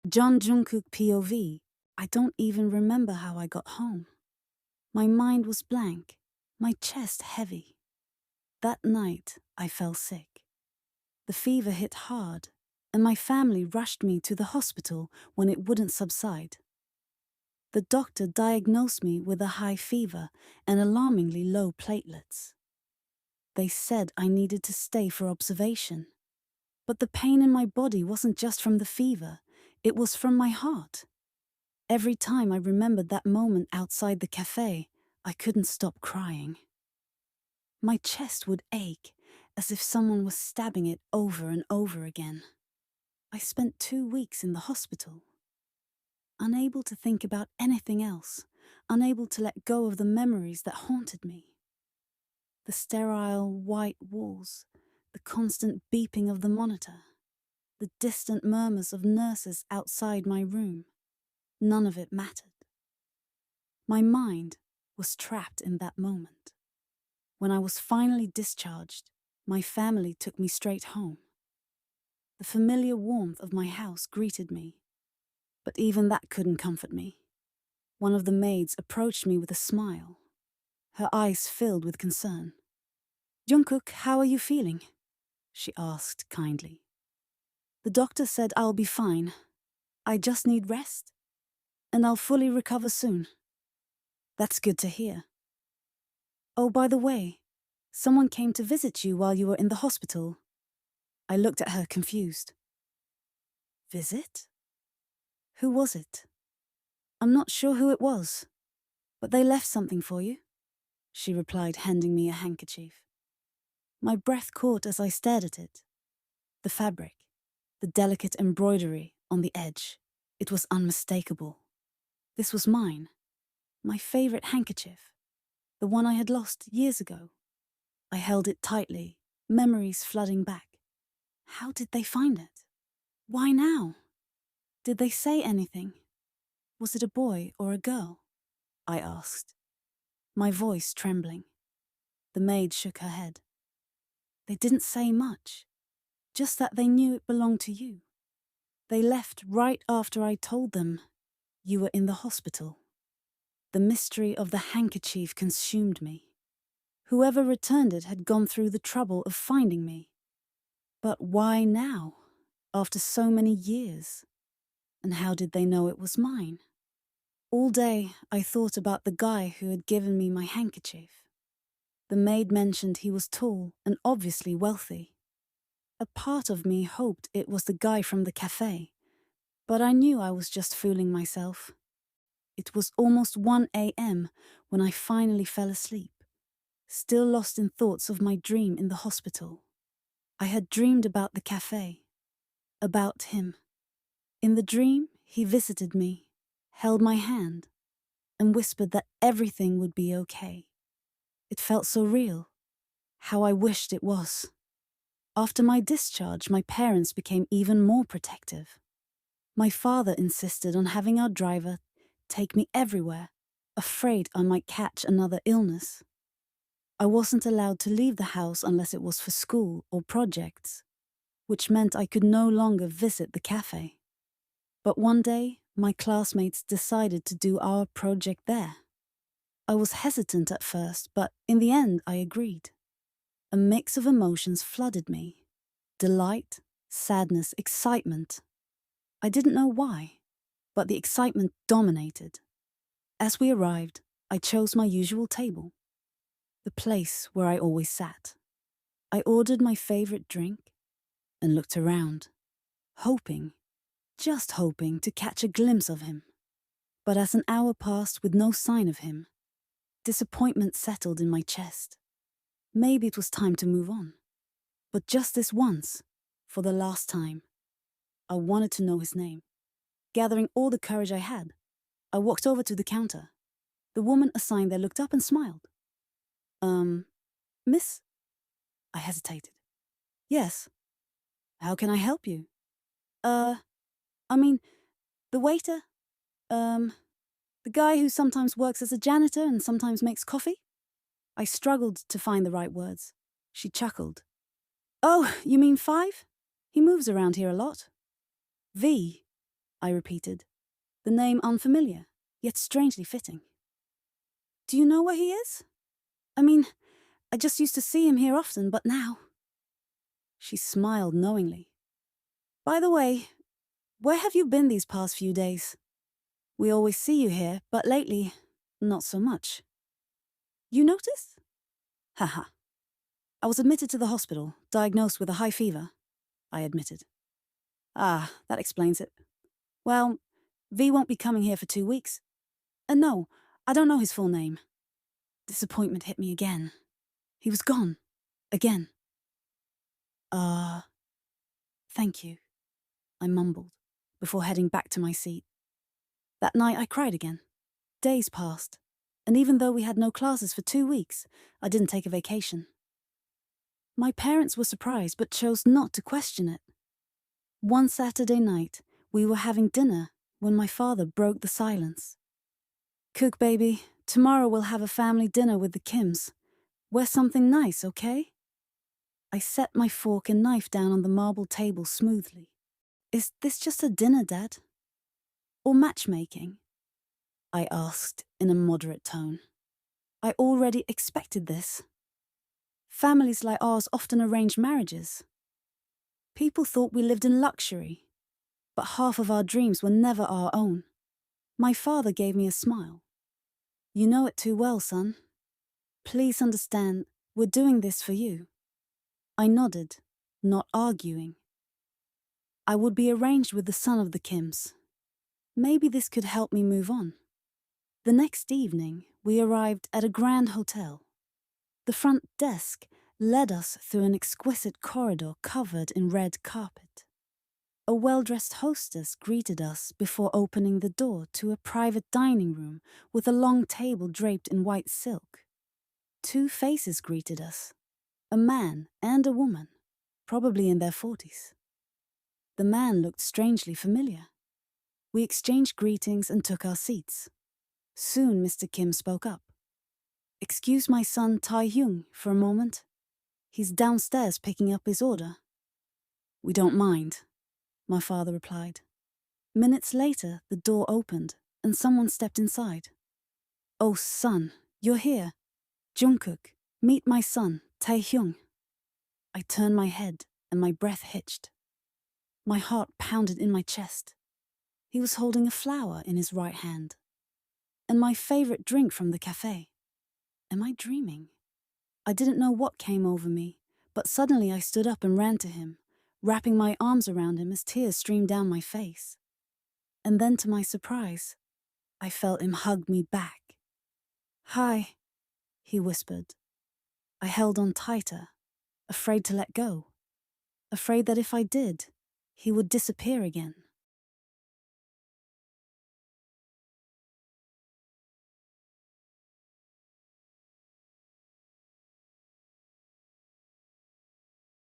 Jungkook POV. I don't even remember how I got home. My mind was blank, my chest heavy. That night, I fell sick. The fever hit hard, and my family rushed me to the hospital when it wouldn't subside. The doctor diagnosed me with a high fever and alarmingly low platelets. They said I needed to stay for observation. But the pain in my body wasn't just from the fever, it was from my heart. Every time I remembered that moment outside the café, I couldn't stop crying. My chest would ache, as if someone was stabbing it over and over again. I spent 2 weeks in the hospital, unable to think about anything else, unable to let go of the memories that haunted me. The sterile, white walls, the constant beeping of the monitor, the distant murmurs of nurses outside my room. None of it mattered. My mind was trapped in that moment. When I was finally discharged, my family took me straight home. The familiar warmth of my house greeted me, but even that couldn't comfort me. One of the maids approached me with a smile, her eyes filled with concern. "Jungkook, how are you feeling?" she asked kindly. "The doctor said I'll be fine. I just need rest, and I'll fully recover soon." "That's good to hear. Oh, by the way, someone came to visit you while you were in the hospital." I looked at her confused. "Visit? Who was it?" "I'm not sure who it was, but they left something for you," she replied, handing me a handkerchief. My breath caught as I stared at it. The fabric, the delicate embroidery on the edge, it was unmistakable. This was mine, my favorite handkerchief, the one I had lost years ago. I held it tightly, memories flooding back. How did they find it? Why now? Did they say anything? Was it a boy or a girl? I asked, my voice trembling. The maid shook her head. They didn't say much, just that they knew it belonged to you. They left right after I told them you were in the hospital. The mystery of the handkerchief consumed me. Whoever returned it had gone through the trouble of finding me. But why now, after so many years? And how did they know it was mine? All day I thought about the guy who had given me my handkerchief. The maid mentioned he was tall and obviously wealthy. A part of me hoped it was the guy from the café, but I knew I was just fooling myself. It was almost 1 a.m. when I finally fell asleep, still lost in thoughts of my dream in the hospital. I had dreamed about the café, about him. In the dream, he visited me, held my hand, and whispered that everything would be okay. It felt so real. How I wished it was. After my discharge, my parents became even more protective. My father insisted on having our driver take me everywhere, afraid I might catch another illness. I wasn't allowed to leave the house unless it was for school or projects, which meant I could no longer visit the cafe. But one day, my classmates decided to do our project there. I was hesitant at first, but in the end I agreed. A mix of emotions flooded me. Delight, sadness, excitement. I didn't know why, but the excitement dominated. As we arrived, I chose my usual table, the place where I always sat. I ordered my favorite drink and looked around, hoping, just hoping to catch a glimpse of him. But as an hour passed with no sign of him, disappointment settled in my chest. Maybe it was time to move on. But just this once, for the last time, I wanted to know his name. Gathering all the courage I had, I walked over to the counter. The woman assigned there looked up and smiled. Miss? I hesitated. Yes. How can I help you? I mean, the waiter? The guy who sometimes works as a janitor and sometimes makes coffee? I struggled to find the right words. She chuckled. "Oh, you mean 5? He moves around here a lot." "V?" I repeated, the name unfamiliar, yet strangely fitting. Do you know where he is? I mean, I just used to see him here often, but now. She smiled knowingly. By the way, where have you been these past few days? We always see you here, but lately, not so much. You notice? Haha. I was admitted to the hospital, diagnosed with a high fever, I admitted. Ah, that explains it. Well, V won't be coming here for 2 weeks. And no, I don't know his full name. Disappointment hit me again. He was gone. Again. Thank you, I mumbled, before heading back to my seat. That night I cried again. Days passed, and even though we had no classes for 2 weeks, I didn't take a vacation. My parents were surprised but chose not to question it. One Saturday night, we were having dinner when my father broke the silence. Kook, baby, tomorrow we'll have a family dinner with the Kims. Wear something nice, okay? I set my fork and knife down on the marble table smoothly. Is this just a dinner, Dad? Or matchmaking? I asked in a moderate tone. I already expected this. Families like ours often arrange marriages. People thought we lived in luxury, but half of our dreams were never our own. My father gave me a smile. You know it too well, son. Please understand, we're doing this for you. I nodded, not arguing. I would be arranged with the son of the Kims. Maybe this could help me move on. The next evening, we arrived at a grand hotel. The front desk led us through an exquisite corridor covered in red carpet. A well-dressed hostess greeted us before opening the door to a private dining room with a long table draped in white silk. 2 faces greeted us, a man and a woman, probably in their 40s. The man looked strangely familiar. We exchanged greetings and took our seats. Soon Mr. Kim spoke up. Excuse my son Taehyung for a moment. He's downstairs picking up his order. We don't mind, my father replied. Minutes later, the door opened and someone stepped inside. Oh, son, you're here. Jungkook, meet my son, Taehyung. I turned my head and my breath hitched. My heart pounded in my chest. He was holding a flower in his right hand. And my favorite drink from the café. Am I dreaming? I didn't know what came over me, but suddenly I stood up and ran to him, wrapping my arms around him as tears streamed down my face. And then, to my surprise, I felt him hug me back. Hi, he whispered. I held on tighter, afraid to let go, afraid that if I did, he would disappear again.